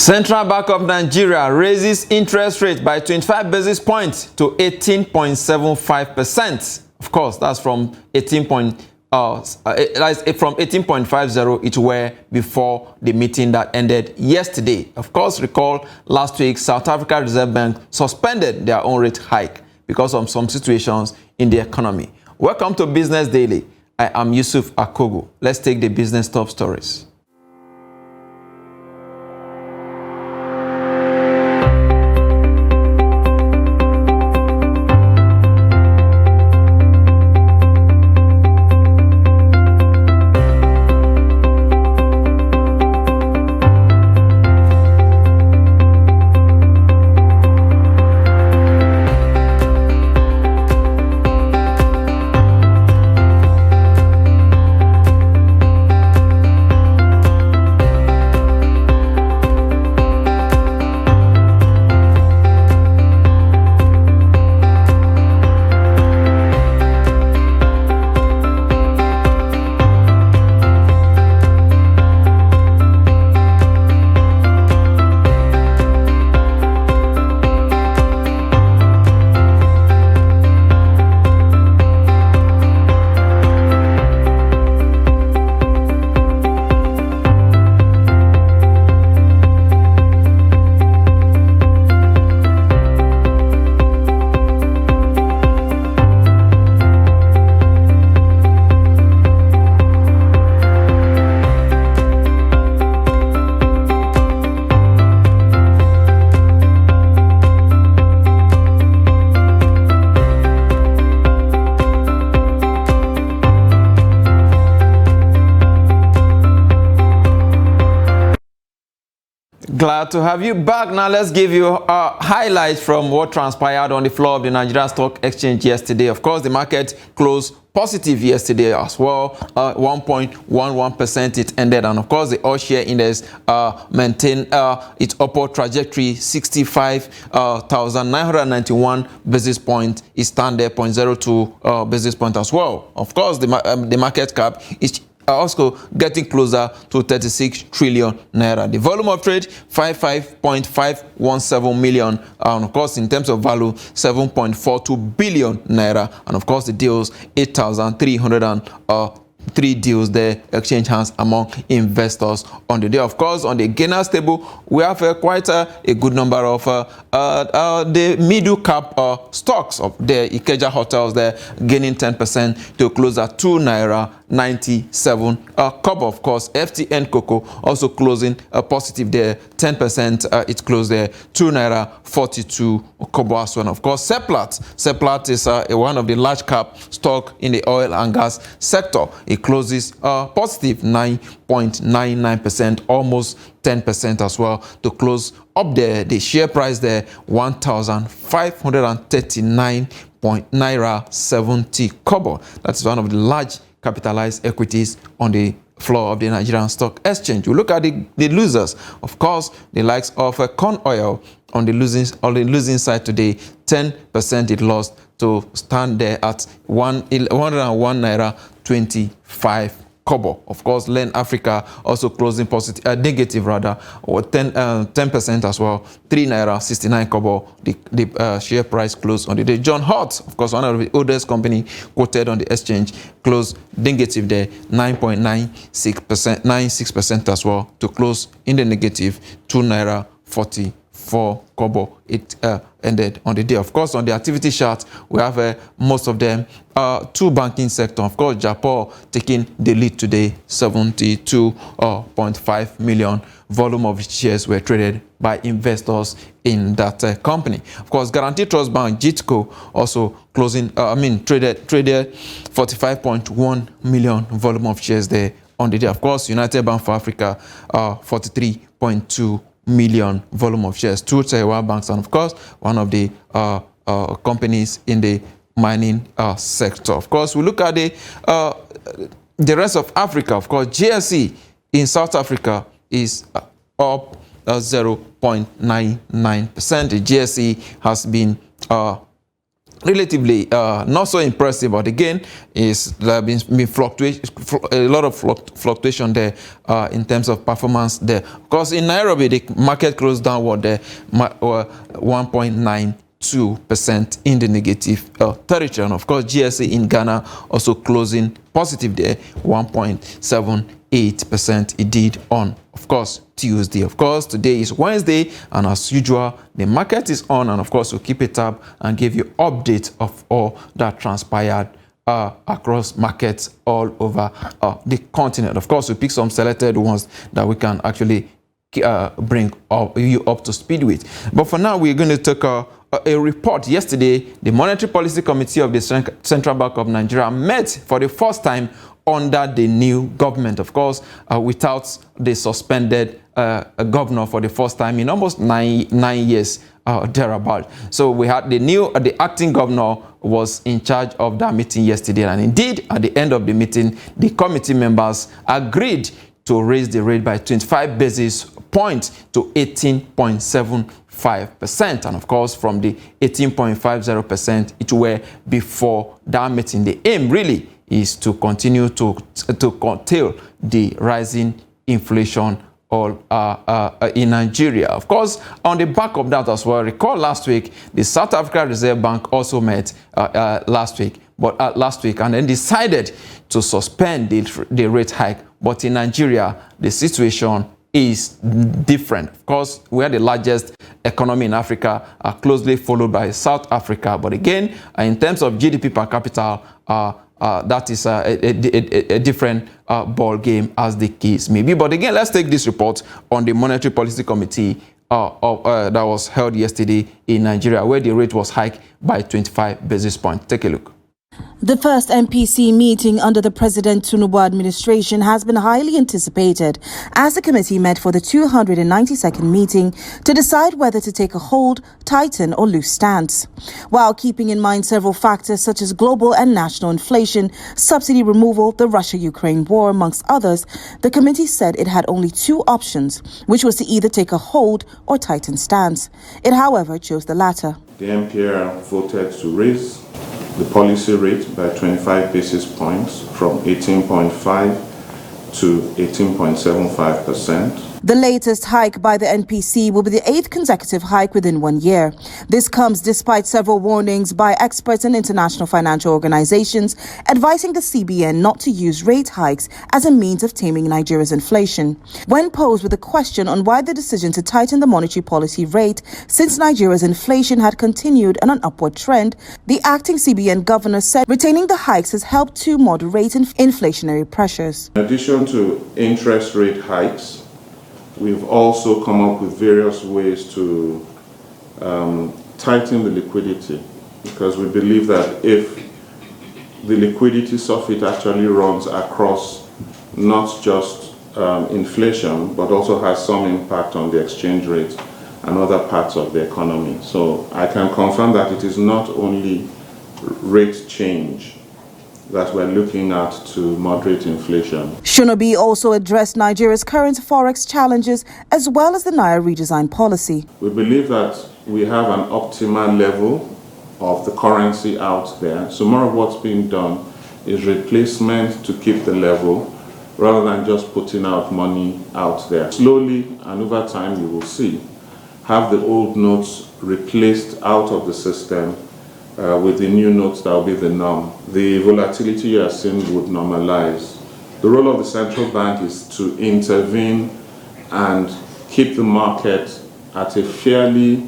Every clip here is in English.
Central Bank of Nigeria raises interest rate by 25 basis points to 18.75%. Of course, that's from 18.50 it were before the meeting that ended yesterday. Of course, recall last week South Africa Reserve Bank suspended their own rate hike because of some situations in the economy. Welcome to Business Daily. I am Yusuf Akogo. Let's take the business top stories. Glad to have you back. Now let's give you highlights from what transpired on the floor of the Nigerian Stock Exchange yesterday. Of course, the market closed positive yesterday as well. 1.11% it ended, and of course the all share index maintained its upward trajectory. 65,991 basis point. It stand there 0.02 basis point as well. Of course, the market cap is also getting closer to 36 trillion naira. The volume of trade 55.517 million, and of course in terms of value 7.42 billion naira, and of course the deals 8,303 deals the exchange hands among investors on the day. Of course, on the gainers table we have quite a good number of the middle cap stocks of the Ikeja hotels there gaining 10% to close at 2 naira 97 kobo. Of course, FTN Cocoa also closing positive there 10%. It closed there 2 naira 42 kobo as well. Of course, Seplat is one of the large cap stock in the oil and gas sector. It closes positive 9.99%, almost 10% as well, to close up there. The share price there 1,539 naira 70 kobo. That's one of the large capitalized equities on the floor of the Nigerian Stock Exchange. We look at the losers. Of course, the likes of corn oil on the losing side today, 10% it lost to stand there at 101 naira 25 kobo. Of course, Len Africa also closing positive, negative rather, or 10% as well. 3 naira 69 kobo. The share price closed on the day. John Hart, of course, one of the oldest company quoted on the exchange, closed negative there, 9.96% as well, to close in the negative 2 naira 44 kobo. It ended on the day. Of course, on the activity chart, we have most of them. Two banking sector, of course, Japan taking the lead today, 72.5 million volume of shares were traded by investors in that company. Of course, Guarantee Trust Bank, GTCO, also closing, traded 45.1 million volume of shares there on the day. Of course, United Bank for Africa, 43.2 million volume of shares. Two Taiwan banks, and of course, one of the companies in the mining sector. Of course, we look at the rest of Africa. Of course, GSE in South Africa is up 0.99%. The GSE has been relatively not so impressive, but again, there have been a lot of fluctuation there in terms of performance there. Because in Nairobi, the market closed downward there, 1.92% in the negative territory. And of course, GSA in Ghana also closing positive there, 1.78% it did on, of course, Tuesday. Of course, today is Wednesday, and as usual, the market is on, and of course, we'll keep it up and give you updates of all that transpired across markets all over the continent. Of course, we pick some selected ones that we can actually bring you up to speed with. But for now, we're going to take a report. Yesterday, the Monetary Policy Committee of the Central Bank of Nigeria met for the first time under the new government, of course, without the suspended governor for the first time in almost nine years thereabout. So we had the acting governor was in charge of that meeting yesterday, and indeed at the end of the meeting, the committee members agreed to raise the rate by 25 basis points to 18.75%, and of course from the 18.50% it were before that meeting. The aim really is to continue to curtail the rising inflation in Nigeria. Of course, on the back of that as well, recall last week, the South African Reserve Bank also met last week and then decided to suspend the rate hike. But in Nigeria, the situation is different. Of course, we are the largest economy in Africa, closely followed by South Africa. But again, in terms of GDP per capita, that is a different ball game, as the case may be. But again, let's take this report on the Monetary Policy Committee that was held yesterday in Nigeria, where the rate was hiked by 25 basis points. Take a look. The first MPC meeting under the President Tinubu administration has been highly anticipated, as the committee met for the 292nd meeting to decide whether to take a hold, tighten or loose stance. While keeping in mind several factors such as global and national inflation, subsidy removal, the Russia-Ukraine war, amongst others, the committee said it had only two options, which was to either take a hold or tighten stance. It, however, chose the latter. The MPR voted to raise the policy rate by 25 basis points from 18.5 to 18.75%. The latest hike by the NPC will be the 8th consecutive hike within 1 year. This comes despite several warnings by experts and international financial organizations advising the CBN not to use rate hikes as a means of taming Nigeria's inflation. When posed with a question on why the decision to tighten the monetary policy rate since Nigeria's inflation had continued on an upward trend, the acting CBN governor said retaining the hikes has helped to moderate inflationary pressures. In addition to interest rate hikes, we've also come up with various ways to tighten the liquidity, because we believe that if the liquidity surfeit actually runs across not just inflation, but also has some impact on the exchange rate and other parts of the economy. So I can confirm that it is not only rate change that we're looking at to moderate inflation. Shonobi also addressed Nigeria's current forex challenges as well as the Naira redesign policy. We believe that we have an optimal level of the currency out there. So more of what's being done is replacement to keep the level rather than just putting out money out there. Slowly and over time, you will see, have the old notes replaced out of the system with the new notes that will be the norm. The volatility you are seeing would normalize. The role of the central bank is to intervene and keep the market at a fairly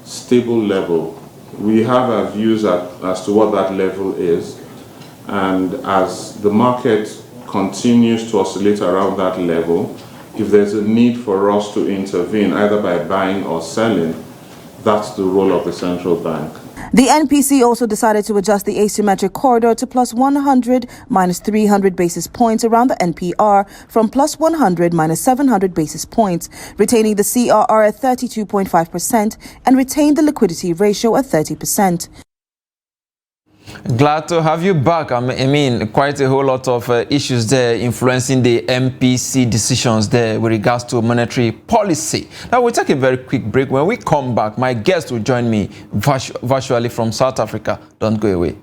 stable level. We have our views as to what that level is, and as the market continues to oscillate around that level, if there's a need for us to intervene either by buying or selling, that's the role of the central bank. The NPC also decided to adjust the asymmetric corridor to plus 100 minus 300 basis points around the NPR from plus 100 minus 700 basis points, retaining the CRR at 32.5% and retain the liquidity ratio at 30%. Glad to have you back. I mean, quite a whole lot of issues there influencing the MPC decisions there with regards to monetary policy. Now, we'll take a very quick break. When we come back, my guest will join me virtually from South Africa. Don't go away.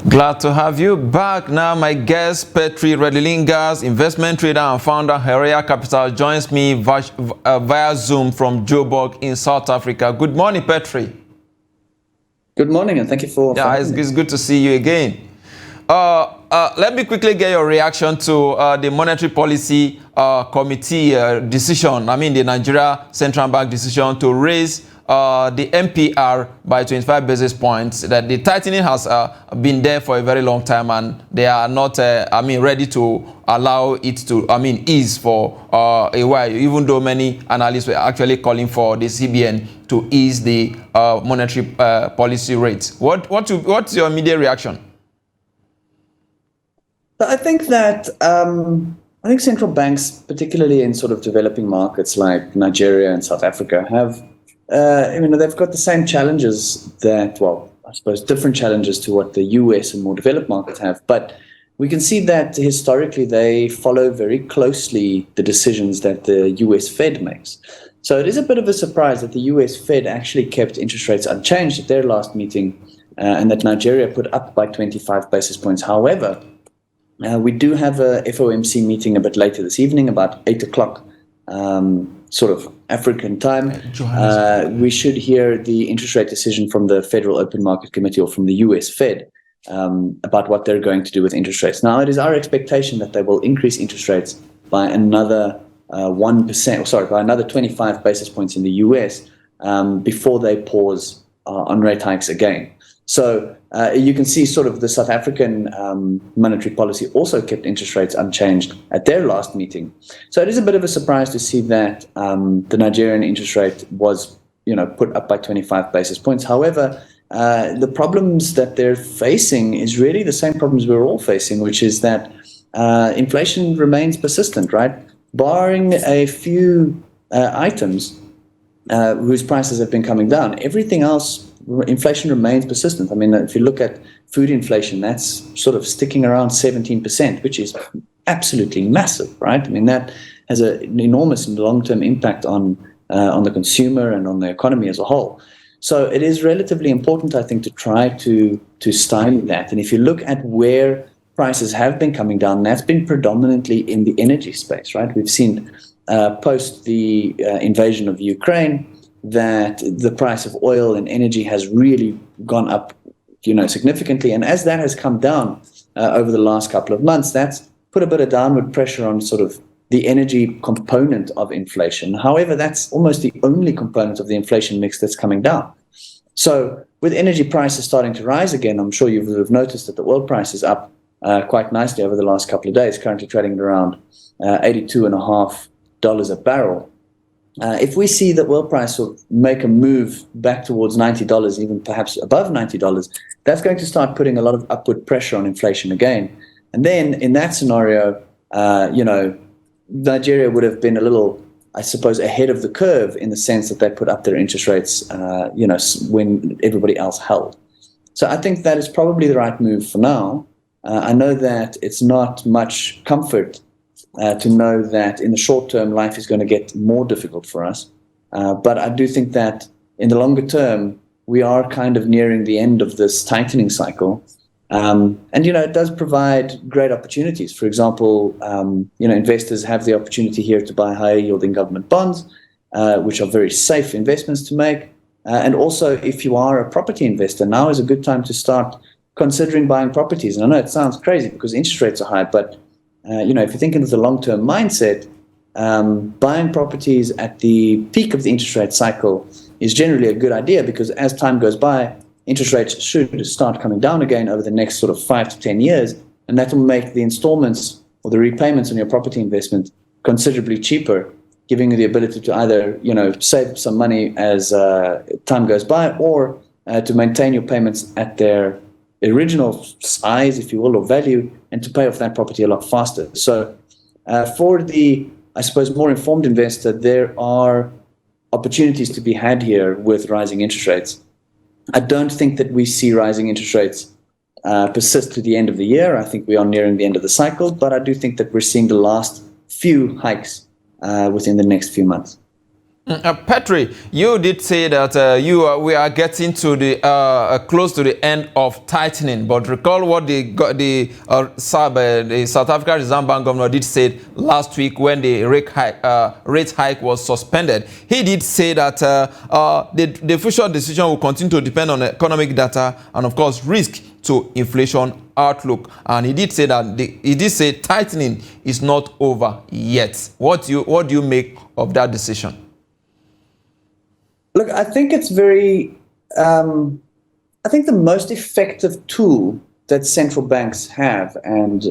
Glad to have you back. Now, my guest, Petri Redelinghuys, investment trader and founder, Herrea Capital, joins me via Zoom from Joburg in South Africa. Good morning, Petri. Good morning, and thank you for... Yeah, it's good to see you again. Let me quickly get your reaction to the Monetary Policy Committee decision, the Nigeria Central Bank decision to raise the MPR by 25 basis points. That the tightening has been there for a very long time, and they are not, ready to allow it to, ease for a while, even though many analysts were actually calling for the CBN to ease the monetary policy rates. What's your immediate reaction? I think that central banks, particularly in sort of developing markets like Nigeria and South Africa, have they've got the same challenges that, well, I suppose different challenges to what the US and more developed markets have. But we can see that historically they follow very closely the decisions that the US Fed makes. So it is a bit of a surprise that the US Fed actually kept interest rates unchanged at their last meeting and that Nigeria put up by 25 basis points. However, we do have a FOMC meeting a bit later this evening, about 8 o'clock, sort of African time. We should hear the interest rate decision from the Federal Open Market Committee, or from the US Fed, about what they're going to do with interest rates. Now, it is our expectation that they will increase interest rates by another 1%, by another 25 basis points in the US before they pause on rate hikes again. So you can see sort of the South African monetary policy also kept interest rates unchanged at their last meeting. So it is a bit of a surprise to see that the Nigerian interest rate was, put up by 25 basis points. However, the problems that they're facing is really the same problems we're all facing, which is that inflation remains persistent, right? Barring a few items whose prices have been coming down, everything else, inflation remains persistent. If you look at food inflation, that's sort of sticking around 17%, which is absolutely massive, right? That has an enormous long-term impact on the consumer and on the economy as a whole. So it is relatively important, I think, to try to stymie that. And if you look at where prices have been coming down, that's been predominantly in the energy space, right? We've seen post the invasion of Ukraine that the price of oil and energy has really gone up, significantly. And as that has come down over the last couple of months, that's put a bit of downward pressure on sort of the energy component of inflation. However, that's almost the only component of the inflation mix that's coming down. So with energy prices starting to rise again, I'm sure you would have noticed that the oil price is up quite nicely over the last couple of days, currently trading at around $82.50 a barrel. if we see that oil price will make a move back towards $90, even perhaps above $90, that's going to start putting a lot of upward pressure on inflation again. And then in that scenario, Nigeria would have been a little, I suppose, ahead of the curve in the sense that they put up their interest rates, when everybody else held. So I think that is probably the right move for now. I know that it's not much comfort to know that in the short term, life is going to get more difficult for us. But I do think that in the longer term, we are kind of nearing the end of this tightening cycle. And, it does provide great opportunities. For example, investors have the opportunity here to buy higher yielding government bonds, which are very safe investments to make. And also, if you are a property investor, now is a good time to start considering buying properties. And I know it sounds crazy because interest rates are high, but if you're thinking of the long-term mindset, buying properties at the peak of the interest rate cycle is generally a good idea, because as time goes by, interest rates should start coming down again over the next sort of 5 to 10 years, and that will make the installments or the repayments on your property investment considerably cheaper, giving you the ability to either, save some money as time goes by, or to maintain your payments at their original size, if you will, or value, and to pay off that property a lot faster. So for the, I suppose, more informed investor, there are opportunities to be had here with rising interest rates. I don't think that we see rising interest rates persist to the end of the year. I think we are nearing the end of the cycle, but I do think that we're seeing the last few hikes within the next few months. Petri, you did say that we are getting to the close to the end of tightening, but recall what the SARB, the South African Reserve Bank governor, did say last week when the rate hike was suspended. He did say that the future decision will continue to depend on economic data and, of course, risk to inflation outlook. And he did say that tightening is not over yet. What do you make of that decision? Look, I think it's very, I think the most effective tool that central banks have, and,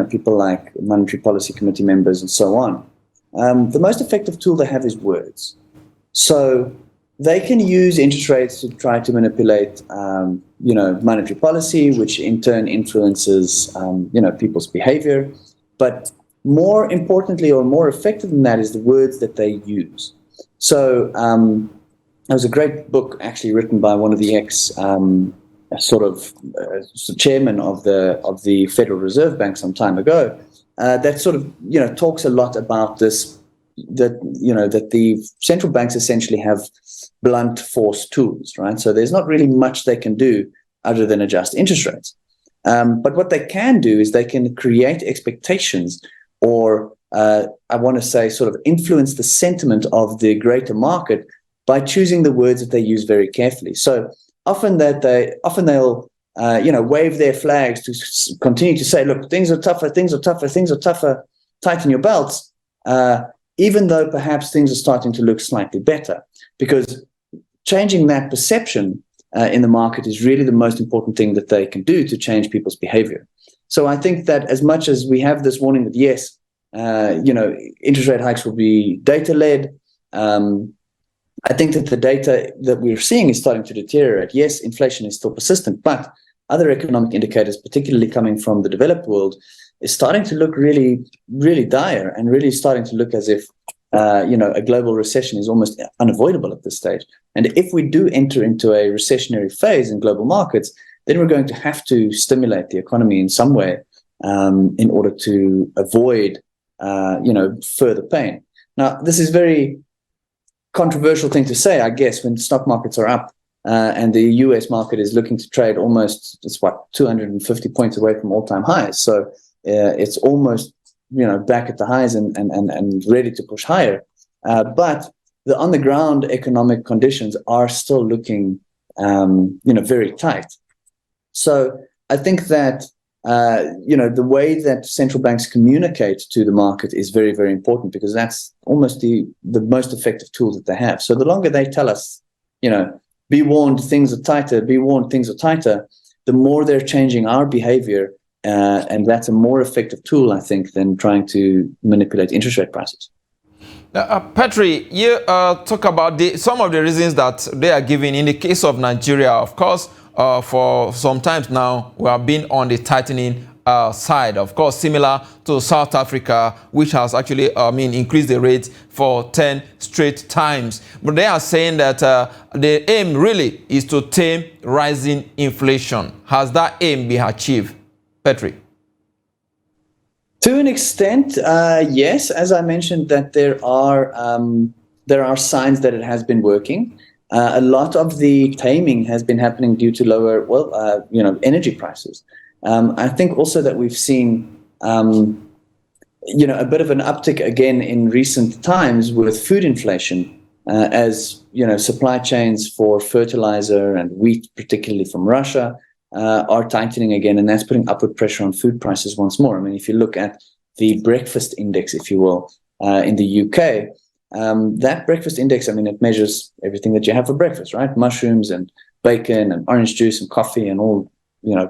people like Monetary Policy Committee members and so on, the most effective tool they have is words. So they can use interest rates to try to manipulate, monetary policy, which in turn influences, people's behavior. But more importantly, or more effective than that, is the words that they use. So, there was a great book actually written by one of the chairman of the Federal Reserve Bank some time ago, that sort of talks a lot about this, that the central banks essentially have blunt force tools, right? So there's not really much they can do other than adjust interest rates. But what they can do is they can create expectations, or I want to say sort of influence the sentiment of the greater market by choosing the words that they use very carefully. So often they'll wave their flags to continue to say, look, things are tougher, tighten your belts, even though perhaps things are starting to look slightly better, because changing that perception in the market is really the most important thing that they can do to change people's behavior. So I think that as much as we have this warning that yes, interest rate hikes will be data-led, I think that the data that we're seeing is starting to deteriorate. Yes, inflation is still persistent, but other economic indicators, particularly coming from the developed world, is starting to look really, really dire, and really starting to look as if, a global recession is almost unavoidable at this stage. And if we do enter into a recessionary phase in global markets, then we're going to have to stimulate the economy in some way in order to avoid, further pain. Now, this is very controversial thing to say, I guess, when stock markets are up and the US market is looking to trade almost, 250 points away from all-time highs. So it's almost, back at the highs and ready to push higher. But the on-the-ground economic conditions are still looking, very tight. So I think that, the way that central banks communicate to the market is very, very important, because that's almost the most effective tool that they have. So the longer they tell us, be warned, things are tighter, be warned, things are tighter, the more they're changing our behavior. And that's a more effective tool, I think, than trying to manipulate interest rate prices. Petri, you talk about some of the reasons that they are giving. In the case of Nigeria, of course, for some times now, we have been on the tightening side, of course, similar to South Africa, which has actually, increased the rate for 10 straight times. But they are saying that the aim really is to tame rising inflation. Has that aim been achieved, Petri? To an extent, yes. As I mentioned, that there are signs that it has been working. A lot of the taming has been happening due to lower, energy prices. I think also that we've seen, a bit of an uptick again in recent times with food inflation, as supply chains for fertilizer and wheat, particularly from Russia, are tightening again, and that's putting upward pressure on food prices once more. I mean, if you look at the breakfast index, if you will, in the UK, that breakfast index, it measures everything that you have for breakfast, right? Mushrooms and bacon and orange juice and coffee and all,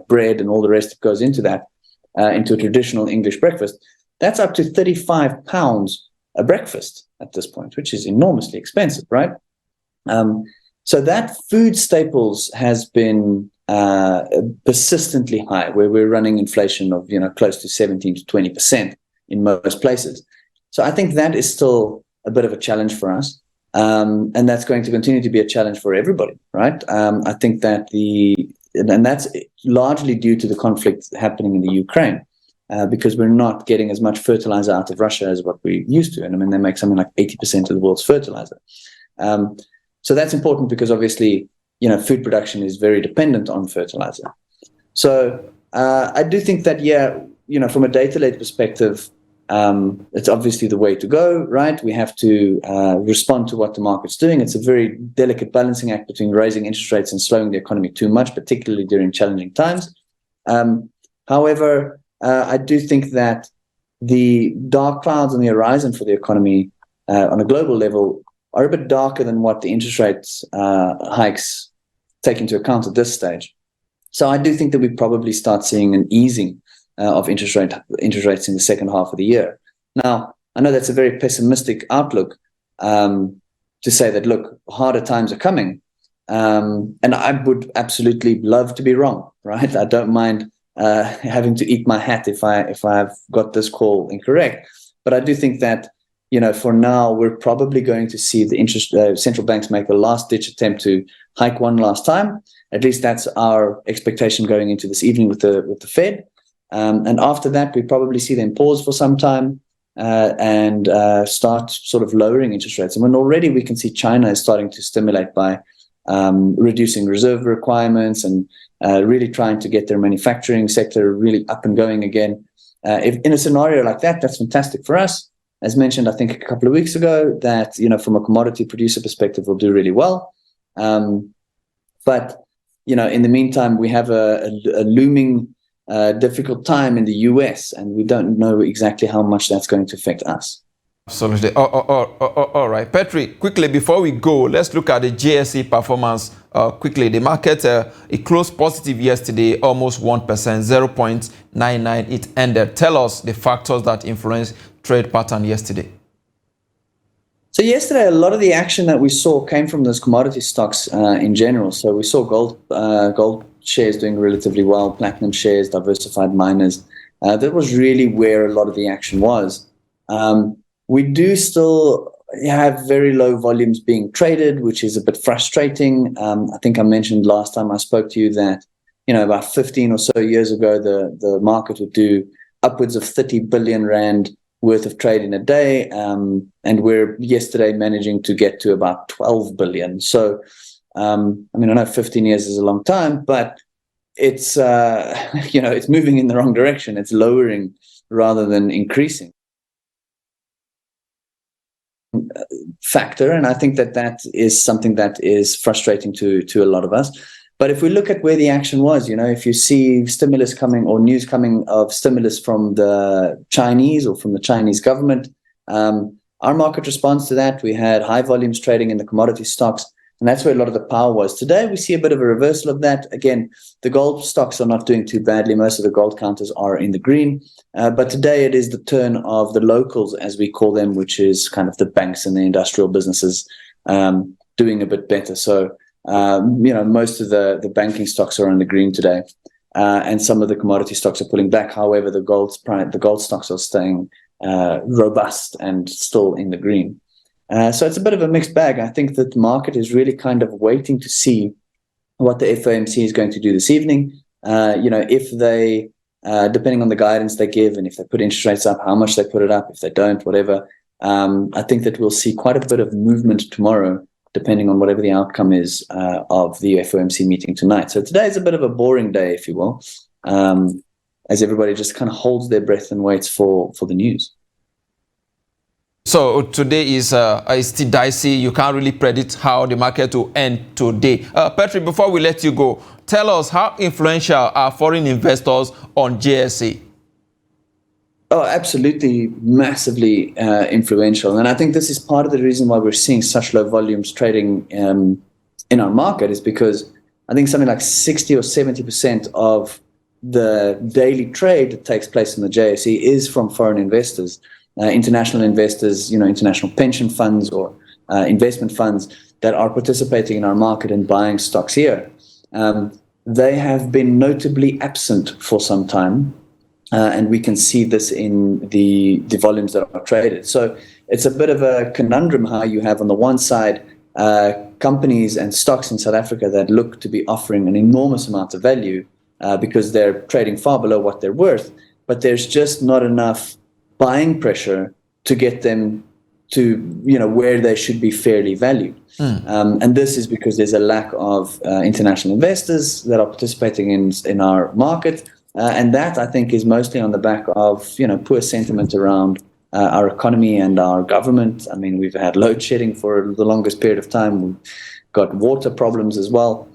bread and all the rest that goes into that, into a traditional English breakfast. That's up to £35 a breakfast at this point, which is enormously expensive, right? So that food staples has been persistently high, where we're running inflation of close to 17 to 20% in most places. So I think that is still a bit of a challenge for us, and that's going to continue to be a challenge for everybody, right? I think that and that's largely due to the conflict happening in the Ukraine, because we're not getting as much fertilizer out of Russia as what we used to, and they make something like 80% of the world's fertilizer. So that's important because obviously, food production is very dependent on fertilizer. So I do think that, from a data-led perspective, it's obviously the way to go, right? We have to respond to what the market's doing. It's a very delicate balancing act between raising interest rates and slowing the economy too much, particularly during challenging times. However, I do think that the dark clouds on the horizon for the economy on a global level are a bit darker than what the interest rates hikes take into account at this stage. So I do think that we probably start seeing an easing of interest rates in the second half of the year. Now, I know that's a very pessimistic outlook to say that, look, harder times are coming. And I would absolutely love to be wrong, right? I don't mind having to eat my hat if I've got this call incorrect. But I do think that, for now, we're probably going to see the central banks make a last-ditch attempt to hike one last time. At least that's our expectation going into this evening with the Fed. And after that, we probably see them pause for some time and start sort of lowering interest rates. And already we can see China is starting to stimulate by reducing reserve requirements and really trying to get their manufacturing sector really up and going again. If in a scenario like that, that's fantastic for us. As mentioned, I think a couple of weeks ago, that from a commodity producer perspective, we'll do really well. But in the meantime, we have a looming difficult time in the US, and we don't know exactly how much that's going to affect us. Absolutely. All right. Petri, quickly, before we go, let's look at the JSE performance quickly. The market, it closed positive yesterday, almost 1%, 0.99 it ended. Tell us the factors that influenced trade pattern yesterday. So yesterday, a lot of the action that we saw came from those commodity stocks in general. So we saw gold shares doing relatively well, platinum shares, diversified miners. That was really where a lot of the action was. We do still have very low volumes being traded, which is a bit frustrating. I think I mentioned last time I spoke to you that, about 15 or so years ago, the market would do upwards of 30 billion rand worth of trade in a day. And we're yesterday managing to get to about 12 billion. So, I know 15 years is a long time, but it's, it's moving in the wrong direction. It's lowering rather than increasing factor. And I think that is something that is frustrating to a lot of us. But if we look at where the action was, if you see stimulus coming or news coming of stimulus from the Chinese or from the Chinese government, our market responds to that. We had high volumes trading in the commodity stocks. And that's where a lot of the power was. Today, we see a bit of a reversal of that. Again, the gold stocks are not doing too badly. Most of the gold counters are in the green. But today, it is the turn of the locals, as we call them, which is kind of the banks and the industrial businesses doing a bit better. So, most of the banking stocks are in the green today. And some of the commodity stocks are pulling back. However, the gold stocks are staying robust and still in the green. So it's a bit of a mixed bag. I think that the market is really kind of waiting to see what the FOMC is going to do this evening. If they, depending on the guidance they give, and if they put interest rates up, how much they put it up, if they don't, whatever. I think that we'll see quite a bit of movement tomorrow, depending on whatever the outcome is of the FOMC meeting tonight. So today is a bit of a boring day, if you will, as everybody just kind of holds their breath and waits for the news. So today is still dicey. You can't really predict how the market will end today. Petri, before we let you go, tell us how influential are foreign investors on JSE? Oh, absolutely, massively influential. And I think this is part of the reason why we're seeing such low volumes trading in our market, is because I think something like 60 or 70% of the daily trade that takes place in the JSE is from foreign investors. International investors, international pension funds or investment funds that are participating in our market and buying stocks here. They have been notably absent for some time, and we can see this in the volumes that are traded. So it's a bit of a conundrum how you have on the one side companies and stocks in South Africa that look to be offering an enormous amount of value because they're trading far below what they're worth, but there's just not enough buying pressure to get them to where they should be fairly valued. And this is because there's a lack of international investors that are participating in our market, and that I think is mostly on the back of poor sentiment around our economy and our government. I mean, we've had load shedding for the longest period of time. We've got water problems as well.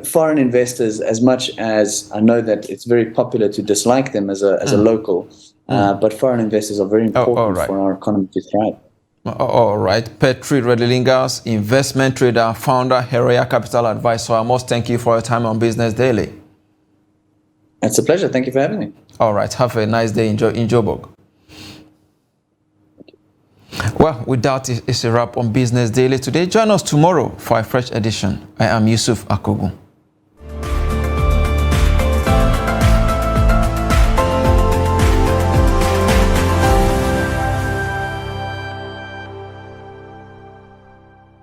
Foreign investors, as much as I know that it's very popular to dislike them as a local, but foreign investors are very important for our economy to thrive. All right. Petri Redelinghuys, investment trader, founder, Heroya Capital Advisor. I must thank you for your time on Business Daily. It's a pleasure. Thank you for having me. All right. Have a nice day in Joburg. Well, with that, it's a wrap on Business Daily today. Join us tomorrow for a fresh edition. I am Yusuf Akogun.